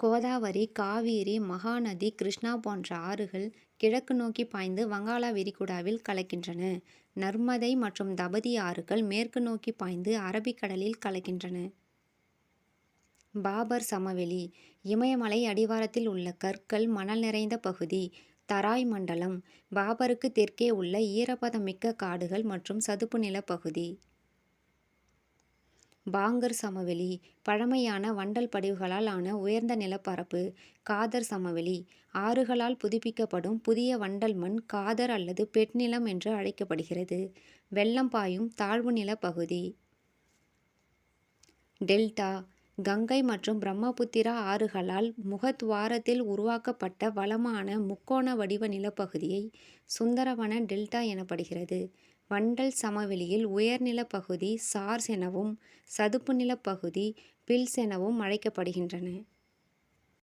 கோதாவரி, காவிரி, மகாநதி, கிருஷ்ணா போன்ற ஆறுகள் கிழக்கு நோக்கி பாய்ந்து வங்காள விரிகுடாவில் கலக்கின்றன. நர்மதை மற்றும் தபதி ஆறுகள் மேற்கு நோக்கி பாய்ந்து அரபிக்கடலில் கலக்கின்றன. பாபர் சமவெளி இமயமலை அடிவாரத்தில் உள்ள கற்கள், மணல் நிறைந்த பகுதி. தராய் மண்டலம் பாபருக்கு தெற்கே உள்ள ஈரப்பதமிக்க காடுகள் மற்றும் சதுப்பு நில பகுதி. பாங்கர் சமவெளி பழமையான வண்டல் படிவுகளால் ஆன உயர்ந்த நிலப்பரப்பு. காதர் சமவெளி ஆறுகளால் புதுப்பிக்கப்படும் புதிய வண்டல் மண் காதர் அல்லது பெட் நிலம் என்று அழைக்கப்படுகிறது. வெள்ளம் பாயும் தாழ்வு நில பகுதி. டெல்டா கங்கை மற்றும் பிரம்மபுத்திரா ஆறுகளால் முகத்வாரத்தில் உருவாக்கப்பட்ட வளமான முக்கோண வடிவ நிலப்பகுதியை சுந்தரவன டெல்டா எனப்படுகிறது. வண்டல் சமவெளியில் உயர்நில பகுதி சார்ஸ் எனவும் சதுப்பு நில பகுதி பில்ஸ் எனவும் அழைக்கப்படுகின்றன.